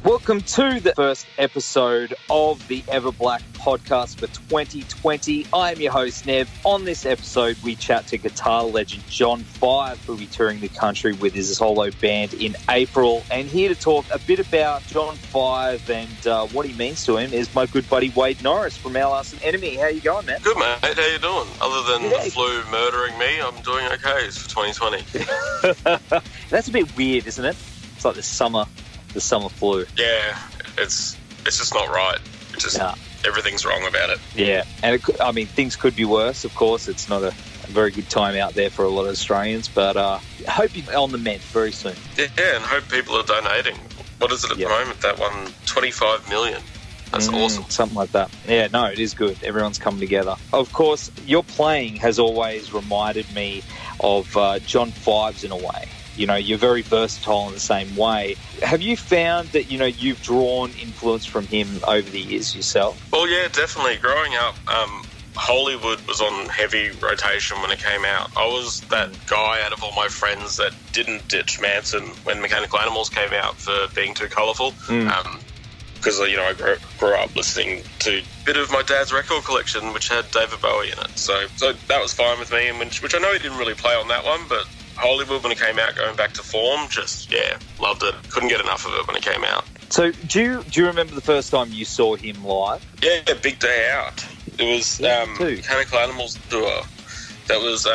Welcome to the first episode of the EVERBLACK podcast for 2020. I am your host, Nev. On this episode, we chat to guitar legend John Five, who will be touring the country with his solo band in April. And here to talk a bit about John Five and what he means to him is my good buddy Wade Norris from Our Last Enemy. How you going, man? Good, mate. How you doing? Other than the flu murdering me, I'm doing okay for 2020. That's a bit weird, isn't it? It's like the summer flu. Yeah, it's just not right. Everything's wrong about it. Yeah, and things could be worse, of course. It's not a very good time out there for a lot of Australians, but I hope you're on the mend very soon. Yeah, and hope people are donating. What is it at the moment? That one, 25 million. That's awesome. Something like that. Yeah, no, it is good. Everyone's coming together. Of course, your playing has always reminded me of John Five's in a way. You know, you're very versatile in the same way. Have you found that, you know, you've drawn influence from him over the years yourself? Well, yeah, definitely. Growing up, Hollywood was on heavy rotation when it came out. I was that guy out of all my friends that didn't ditch Manson when Mechanical Animals came out for being too colourful. Because, you know, I grew up listening to a bit of my dad's record collection, which had David Bowie in it. So that was fine with me, and which I know he didn't really play on that one, but Hollywood, when it came out, going back to form, loved it. Couldn't get enough of it when it came out. So do you remember the first time you saw him live? Yeah, Big Day Out. It was Mechanical Animals tour. That was,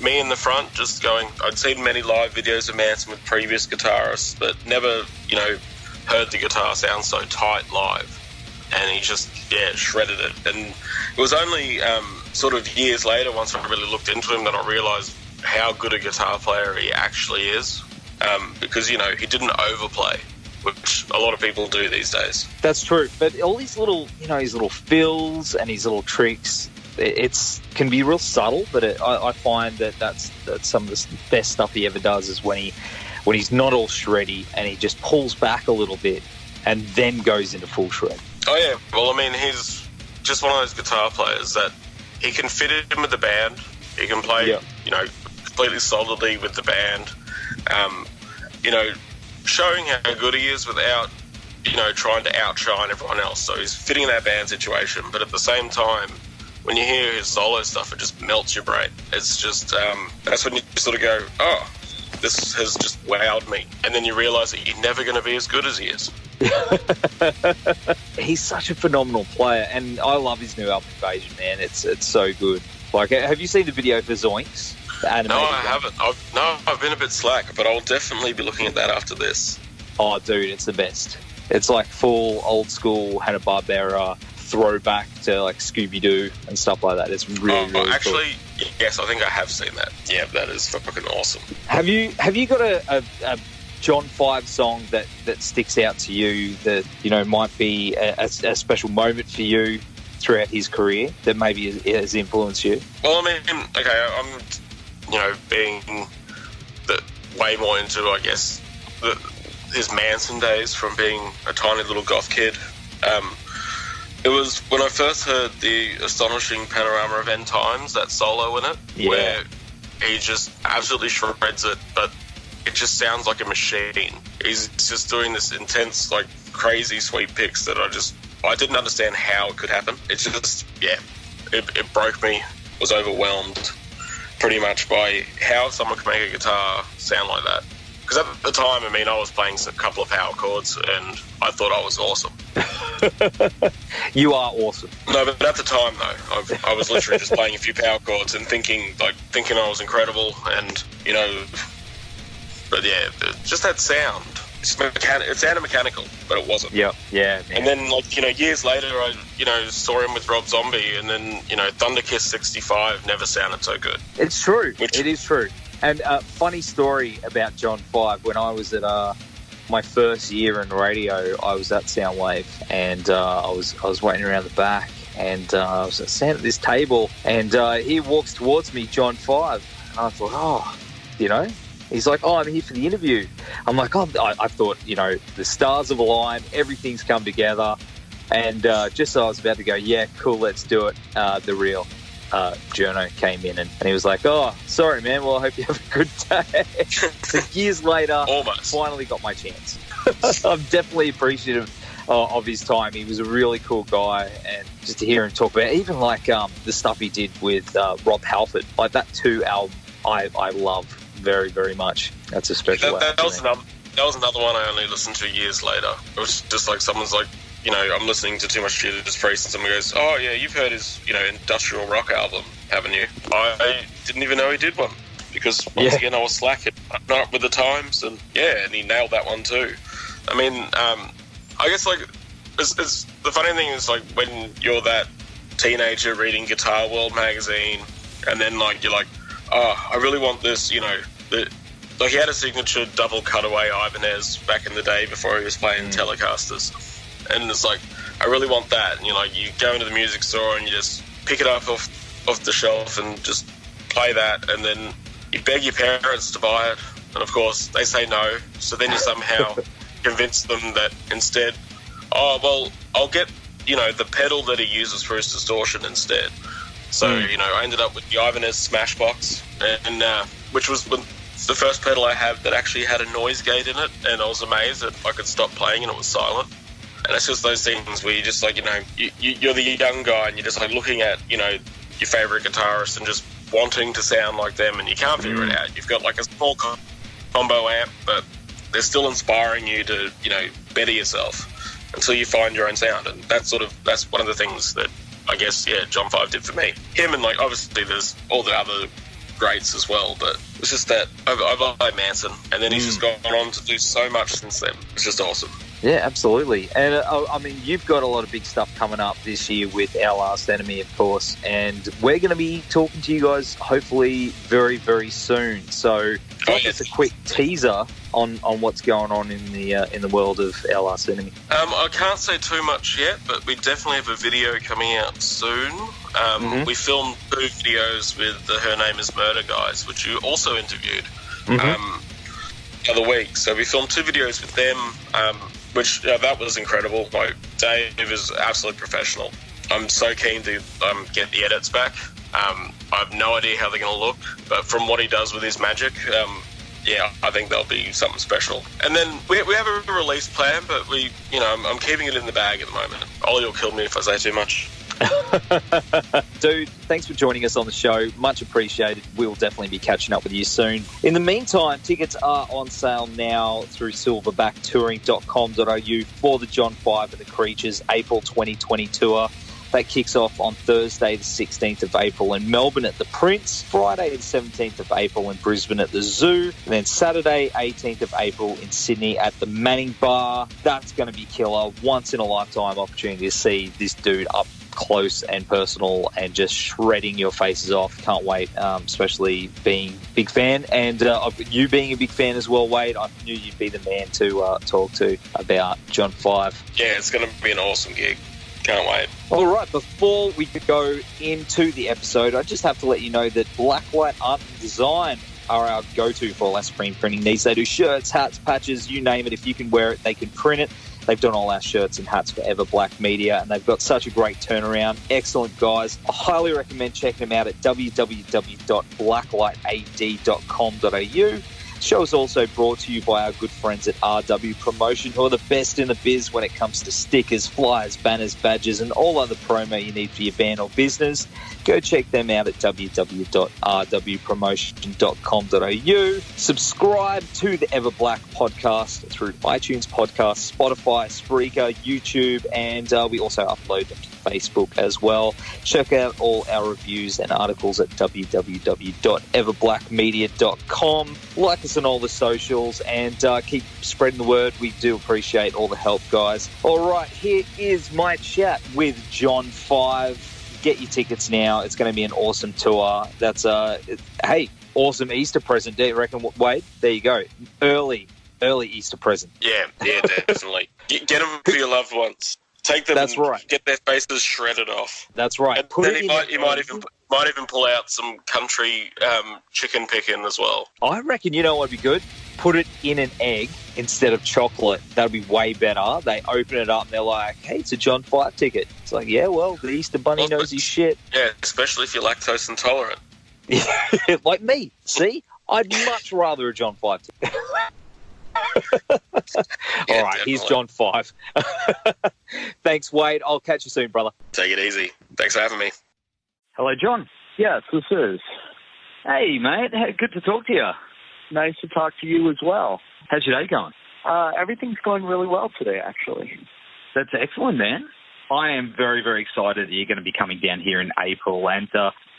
me in the front just going. I'd seen many live videos of Manson with previous guitarists, but never, you know, heard the guitar sound so tight live. And he just, shredded it. And it was only sort of years later, once I really looked into him, that I realised how good a guitar player he actually is, because, you know, he didn't overplay, which a lot of people do these days. That's true, but all these little, you know, his little fills and his little tricks, it can be real subtle, but I find that's some of the best stuff he ever does is when he's not all shreddy and he just pulls back a little bit and then goes into full shred. Oh yeah, well, I mean, he's just one of those guitar players that he can fit in with the band. He can play, you know, completely solidly with the band, you know, showing how good he is without, you know, trying to outshine everyone else. So he's fitting that band situation, but at the same time, when you hear his solo stuff, it just melts your brain. It's just, that's when you sort of go, oh, this has just wowed me. And then you realise that you're never going to be as good as he is. He's such a phenomenal player, and I love his new album, Invasion, man. It's so good. Like, have you seen the video for Zoinks? No, I haven't. I've been a bit slack, but I'll definitely be looking at that after this. Oh, dude, it's the best. It's like full old school Hanna-Barbera throwback to like Scooby-Doo and stuff like that. It's really actually, cool. Yes, I think I have seen that. Yeah, that is fucking awesome. Have you got a John Five song that sticks out to you that, you know, might be a special moment for you throughout his career that maybe has influenced you? Well, I mean, okay, I'm, you know, being way more into, I guess, his Manson days from being a tiny little goth kid. It was when I first heard the astonishing Panorama of End Times, that solo in it, where he just absolutely shreds it, but it just sounds like a machine. He's just doing this intense, like, crazy sweep picks that I didn't understand how it could happen. It's just, it broke me. Was overwhelmed pretty much by how someone could make a guitar sound like that. Because at the time, I mean, I was playing a couple of power chords and I thought I was awesome. You are awesome. No, but at the time, though, I was literally just playing a few power chords and thinking I was incredible, and, you know, but yeah, just that sound. It sounded mechanical, but it wasn't. Yeah, man. And then, like, you know, years later, I, you know, saw him with Rob Zombie, and then, you know, Thunderkiss 65 never sounded so good. It's true. It is true. And funny story about John Five, when I was at my first year in radio, I was at Soundwave, and I was waiting around the back, and I was sat at this table, and he walks towards me, John Five, and I thought, you know, he's like, I'm here for the interview. I'm like, I thought, you know, the stars have aligned, everything's come together, and just so I was about to go, yeah, cool, let's do it, the real journo came in, and he was like, oh, sorry, man, well, I hope you have a good day. So years later, almost finally got my chance. I'm definitely appreciative of his time. He was a really cool guy, and just to hear him talk about even like the stuff he did with Rob Halford, like that 2 album, I love very, very much. That's a special album. That was another one I only listened to years later. It was just like someone's like, I'm listening to too much Judas Priest, and someone goes, "Oh yeah, you've heard his industrial rock album, haven't you?" I didn't even know he did one, because once again I was slacking, not up with the times, and he nailed that one too. I mean, I guess like it's the funny thing is like when you're that teenager reading Guitar World magazine, and then like you're like, oh, I really want this, like he had a signature double cutaway Ibanez back in the day before he was playing Telecasters, and it's like, I really want that. And you go into the music store and you just pick it up off the shelf and just play that, and then you beg your parents to buy it, and of course they say no. So then you somehow convince them that instead, I'll get the pedal that he uses for his distortion instead. So I ended up with the Ibanez Smashbox, and which was the first pedal I had that actually had a noise gate in it, and I was amazed that I could stop playing and it was silent. And it's just those things where you just like, you're the young guy and you're just like looking at, your favourite guitarist and just wanting to sound like them, and you can't figure it out. You've got like a small combo amp, but they're still inspiring you to, better yourself until you find your own sound. And that's one of the things that I guess, John 5 did for me. Him, and like obviously there's all the other greats as well, but it's just that I like Manson, and then he's just gone on to do so much since then. It's just awesome. Yeah, absolutely. And I mean, you've got a lot of big stuff coming up this year with Our Last Enemy, of course, and we're going to be talking to you guys hopefully very, very soon. So just a quick teaser on what's going on in the world of Our Last Enemy. I can't say too much yet, but we definitely have a video coming out soon. We filmed 2 videos with the Her Name Is Murder guys, which you also interviewed the other week. So we filmed 2 videos with them, which that was incredible. Like, Dave is absolutely professional. I'm so keen to get the edits back. I have no idea how they're going to look, but from what he does with his magic, I think there'll be something special. And then we have a release plan, but I'm keeping it in the bag at the moment. Ollie will kill me if I say too much. Dude, thanks for joining us on the show. Much appreciated. We'll definitely be catching up with you soon. In the meantime, tickets are on sale now through silverbacktouring.com.au for the John 5 and the Creatures April 2020 tour. That kicks off on Thursday the 16th of April in Melbourne at the Prince, Friday the 17th of April in Brisbane at the Zoo, and then Saturday 18th of April in Sydney at the Manning Bar. That's going to be killer. Once in a lifetime opportunity to see this dude up close and personal and just shredding your faces off. Can't wait, especially being a big fan, and you being a big fan as well, Wade. I knew you'd be the man to talk to about John 5. Yeah, it's going to be an awesome gig. Can't wait. All right, before we go into the episode, I just have to let you know that Blacklight Art and Design are our go-to for all our screen printing needs. They do shirts, hats, patches, you name it. If you can wear it, they can print it. They've done all our shirts and hats for EVERBLACK Media, and they've got such a great turnaround. Excellent guys. I highly recommend checking them out at www.blacklightad.com.au. The show is also brought to you by our good friends at RW Promotion, who are the best in the biz when it comes to stickers, flyers, banners, badges, and all other promo you need for your band or business. Go check them out at www.rwpromotion.com.au. Subscribe to the EVERBLACK podcast through iTunes Podcasts, Spotify, Spreaker, YouTube, and we also upload them to Facebook as well. Check out all our reviews and articles at www.everblackmedia.com. Like us on all the socials and keep spreading the word. We do appreciate all the help, guys. All right, here is my chat with John 5. Get your tickets now. It's going to be an awesome tour. That's hey, awesome Easter present. Do you reckon, Wade? There you go. Early Easter present. Yeah, definitely. Get them for your loved ones. Take them. That's right. Get their faces shredded off. That's right. And then you might even pull out some country chicken picking as well. I reckon, you know what would be good? Put it in an egg instead of chocolate. That would be way better. They open it up and they're like, hey, it's a John 5 ticket. It's like, yeah, well, the Easter Bunny knows his shit. Yeah, especially if you're lactose intolerant. Like me. See? I'd much rather a John 5 ticket. All right, here's John 5. Thanks, Wade. I'll catch you soon, brother. Take it easy. Thanks for having me. Hello, John. Yes, this is. Hey, mate. Good to talk to you. Nice to talk to you as well. How's your day going? Everything's going really well today, actually. That's excellent, man. I am very, very excited that you're going to be coming down here in April, and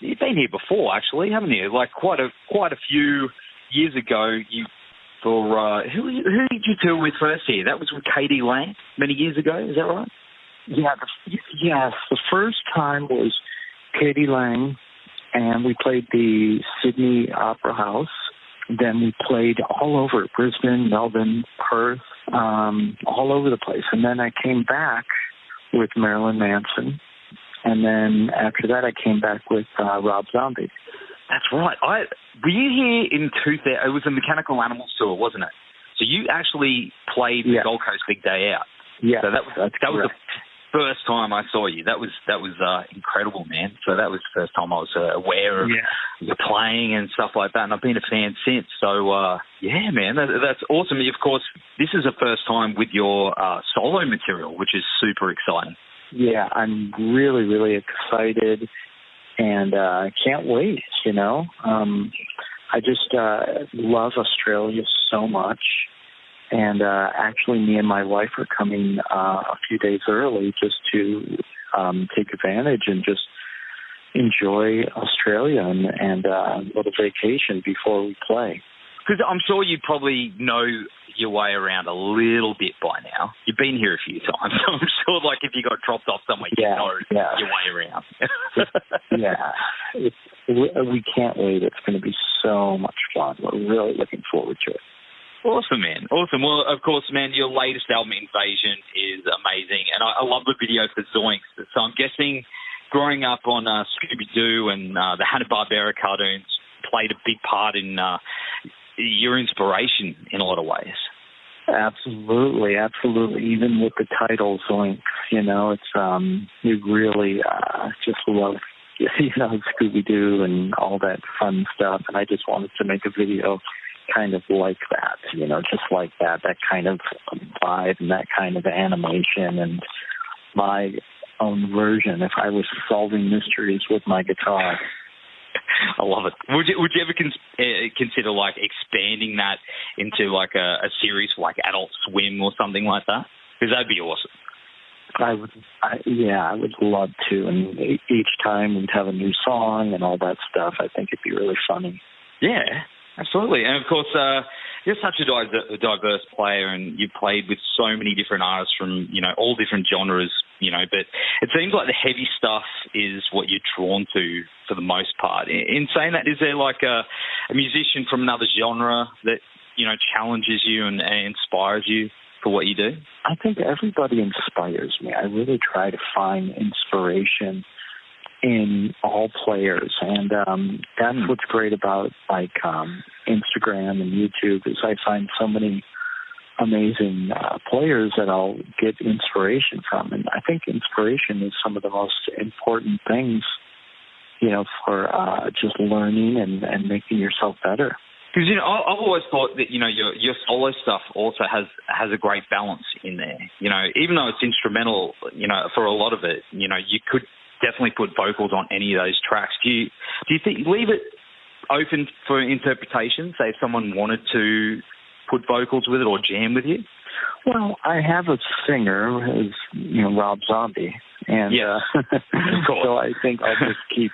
you've been here before, actually, haven't you? Like quite a few years ago. Who did you tour with first here? That was with Katie Lang many years ago. Is that right? Yeah. Yes. The first time was Katie Lang, and we played the Sydney Opera House. Then we played all over Brisbane, Melbourne, Perth, all over the place. And then I came back with Marilyn Manson. And then after that, I came back with Rob Zombie. That's right. Were you here in 2000? It was a Mechanical Animals tour, wasn't it? So you actually played the Gold Coast Big Day Out. Yeah, so that was the first time I saw you. That was incredible, man. So that was the first time I was aware of your playing and stuff like that, and I've been a fan since. So yeah, man, that's awesome. Of course, this is the first time with your solo material, which is super exciting. Yeah, I'm really, really excited, and I can't wait. I just love Australia so much. And actually, me and my wife are coming a few days early just to take advantage and just enjoy Australia and a little vacation before we play. Because I'm sure you probably know your way around a little bit by now. You've been here a few times, so I'm sure, like, if you got dropped off somewhere, you know your way around. We can't wait. It's going to be so much fun. We're really looking forward to it. Awesome, man. Awesome. Well, of course, man, your latest album, Invasion, is amazing. And I love the video for Zoinks. So I'm guessing growing up on Scooby-Doo and the Hanna-Barbera cartoons played a big part in your inspiration in a lot of ways. Absolutely, absolutely. Even with the title Zoinks, it's you really just love Scooby-Doo and all that fun stuff. And I just wanted to make a video kind of like that, just like that kind of vibe and that kind of animation, and my own version if I was solving mysteries with my guitar. I love it. Would you ever consider like expanding that into like a series like Adult Swim or something like that? Because that'd be awesome. I would love to, and each time we'd have a new song and all that stuff. I think it'd be really funny. Yeah. Absolutely. And, of course, you're such a diverse player, and you've played with so many different artists from, all different genres, but it seems like the heavy stuff is what you're drawn to for the most part. In saying that, is there like a musician from another genre that, challenges you and inspires you for what you do? I think everybody inspires me. I really try to find inspiration in all players, and that's what's great about Instagram and YouTube is I find so many amazing players that I'll get inspiration from, and I think inspiration is some of the most important things, for just learning and making yourself better. Because I've always thought that your solo stuff also has a great balance in there. Even though it's instrumental, for a lot of it, you could definitely put vocals on any of those tracks. Do you think leave it open for interpretation? Say if someone wanted to put vocals with it or jam with you. Well, I have a singer who's Rob Zombie, and so I think I'll just keep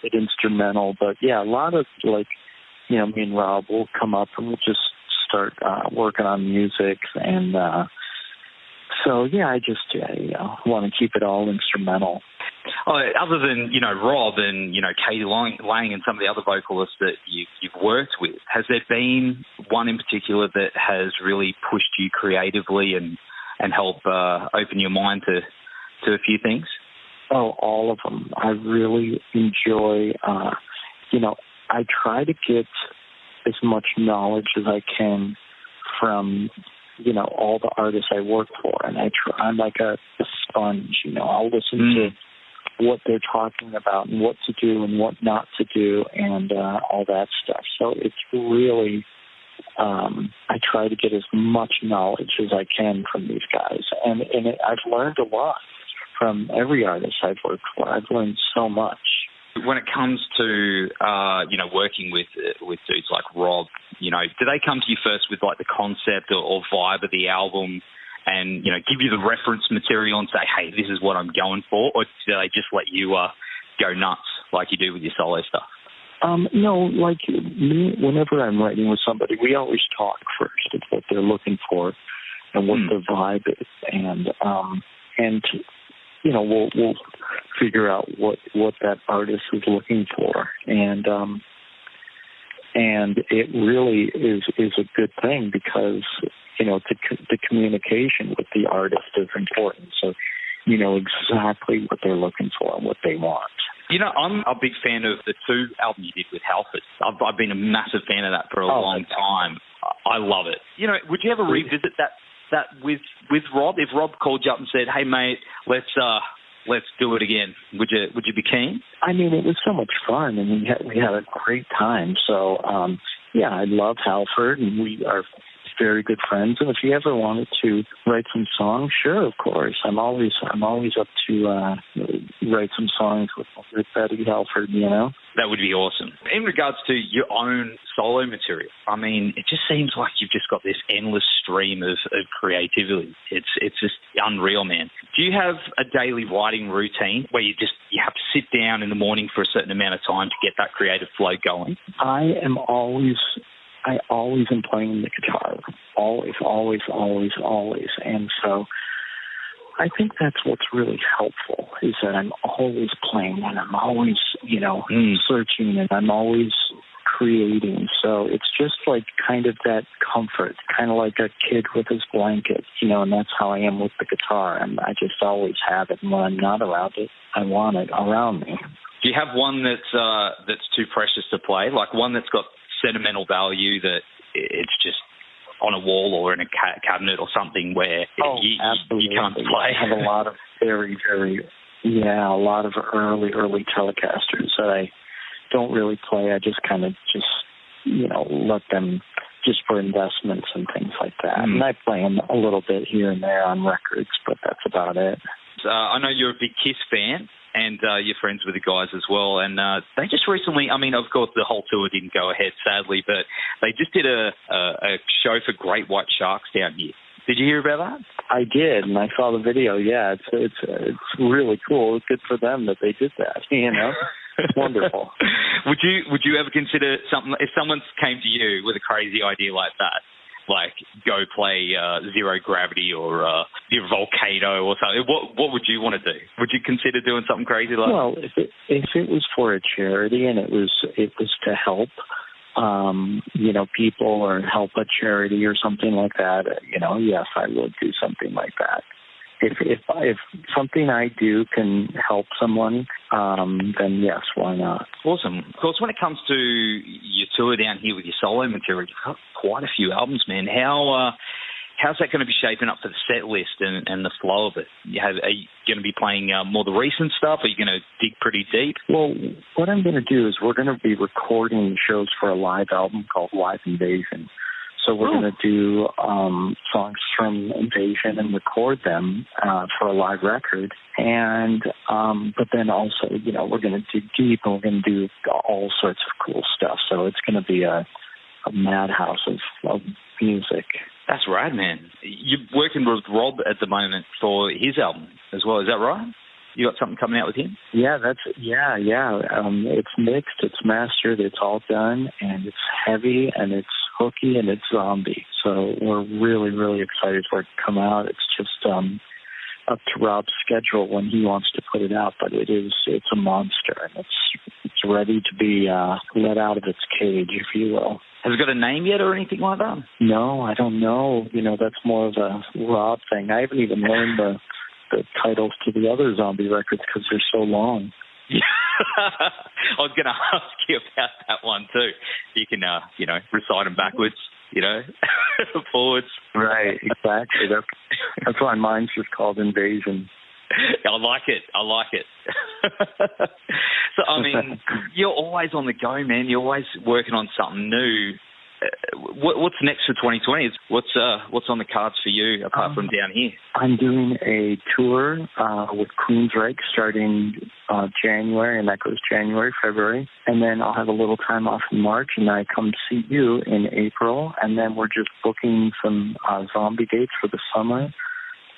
it instrumental. But yeah, a lot of me and Rob will come up and we'll just start working on music and. So, yeah, I just want to keep it all instrumental. Other than, Rob and, Katie Lang and some of the other vocalists that you've worked with, has there been one in particular that has really pushed you creatively and helped open your mind to a few things? Oh, all of them. I really enjoy, I try to get as much knowledge as I can from all the artists I work for, and I'm like a sponge, I'll listen to what they're talking about and what to do and what not to do and all that stuff. So it's really I try to get as much knowledge as I can from these guys, and I've learned a lot from every artist I've worked for. I've learned so much. When it comes to working with dudes like Rob, do they come to you first with like the concept or vibe of the album, and give you the reference material and say, hey, this is what I'm going for, or do they just let you go nuts like you do with your solo stuff? No, like me, whenever I'm writing with somebody, we always talk first of what they're looking for and what the vibe is, and we'll figure out what that artist is looking for, and it really is a good thing because the communication with the artist is important. So you know exactly what they're looking for and what they want. I'm a big fan of the 2 albums you did with Halford. I've been a massive fan of that for a long time. I love it. Would you ever revisit that with Rob? If Rob called you up and said, "Hey mate, let's do it again," would you be keen? I mean, it was so much fun, and we had a great time. So I love Halford, and we are very good friends. And if he ever wanted to write some songs, sure, of course. I'm always up to write some songs with Eddie Halford. That would be awesome. In regards to your own solo material, I mean, it just seems like you've just got this endless stream of creativity. It's just unreal, man. Do you have a daily writing routine where you have to sit down in the morning for a certain amount of time to get that creative flow going? I always am playing the guitar. Always. And so I think that's what's really helpful is that I'm always playing and I'm always, searching and I'm always creating. So it's just like kind of that comfort, kind of like a kid with his blanket, and that's how I am with the guitar. And I just always have it. And when I'm not around it, I want it around me. Do you have one that's too precious to play? Like one that's got sentimental value that it's just on a wall or in a cabinet or something where you can't play? I have a lot of a lot of early Telecasters that I don't really play. I just kind of let them just for investments and things like that. And I play them a little bit here and there on records, but that's about it. I know you're a big Kiss fan, and you're friends with the guys as well. And they just recently, I mean, of course, the whole tour didn't go ahead, sadly, but they just did a show for Great White Sharks down here. Did you hear about that? I did, and I saw the video. Yeah, it's really cool. It's good for them that they did that. It's wonderful. Would you ever consider something if someone came to you with a crazy idea like that? Like go play Zero Gravity or your Volcano or something. What would you want to do? Would you consider doing something crazy like that? Well, if it was for a charity and it was to help, people or help a charity or something like that, yes, I would do something like that. If something I do can help someone, then yes, why not? Awesome. Of course, when it comes to your tour down here with your solo material, you've got quite a few albums, man. How's that going to be shaping up for the set list and the flow of it? Are you going to be playing more the recent stuff? Are you going to dig pretty deep? Well, what I'm going to do is we're going to be recording shows for a live album called Live Invasion. So we're going to do songs from Invasion and record them for a live record. And but then also, we're going to dig deep and we're going to do all sorts of cool stuff. So it's going to be a madhouse of music. That's right, man. You're working with Rob at the moment for his album as well. Is that right? You got something coming out with him? Yeah, it's mixed, it's mastered, it's all done, and it's heavy, and it's hooky, and it's zombie. So we're really, really excited for it to come out. It's just up to Rob's schedule when he wants to put it out, but it's a monster, and it's ready to be let out of its cage, if you will. Has it got a name yet or anything like that? No, I don't know. That's more of a Rob thing. I haven't even learned the titles to the other zombie records because they're so long. Yeah. I was going to ask you about that one too. You can, recite them backwards, forwards. Right, exactly. That's why mine's just called Invasion. I like it. So, I mean, you're always on the go, man. You're always working on something new. what's next for 2020? What's on the cards for you apart from down here? I'm doing a tour with Queensryche starting January, and that goes January, February. And then I'll have a little time off in March, and I come see you in April. And then we're just booking some zombie dates for the summer.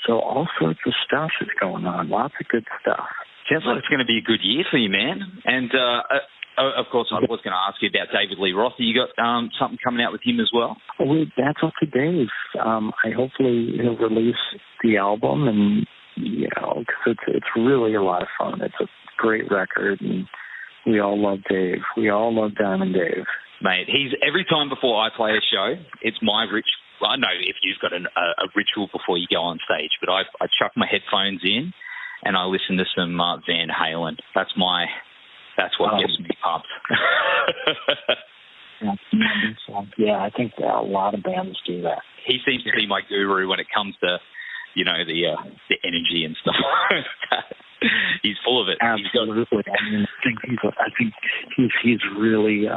So all sorts of stuff is going on, lots of good stuff. Sounds like it's going to be a good year for you, man. And, of course, I was going to ask you about David Lee Roth. You got something coming out with him as well? That's up to Dave. Hopefully he'll release the album, and, because it's really a lot of fun. It's a great record, and we all love Dave. We all love Diamond Dave. Mate, every time before I play a show, it's my ritual. I know if you've got a ritual before you go on stage, but I chuck my headphones in and I listen to some Van Halen. That's what gets me pumped. Yeah, I think a lot of bands do that. He seems to be my guru when it comes to, the energy and stuff. He's full of it. Absolutely. I think he's really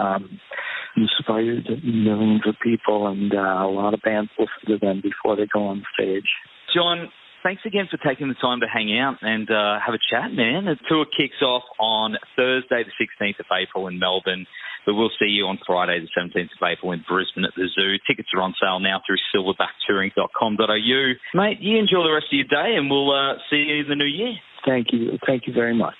inspired millions of people, and a lot of bands listen to them before they go on stage. John, thanks again for taking the time to hang out and have a chat, man. The tour kicks off on Thursday, the 16th of April in Melbourne, but we'll see you on Friday, the 17th of April in Brisbane at the Zoo. Tickets are on sale now through silverbacktouring.com.au. Mate, you enjoy the rest of your day, and we'll see you in the new year. Thank you. Thank you very much.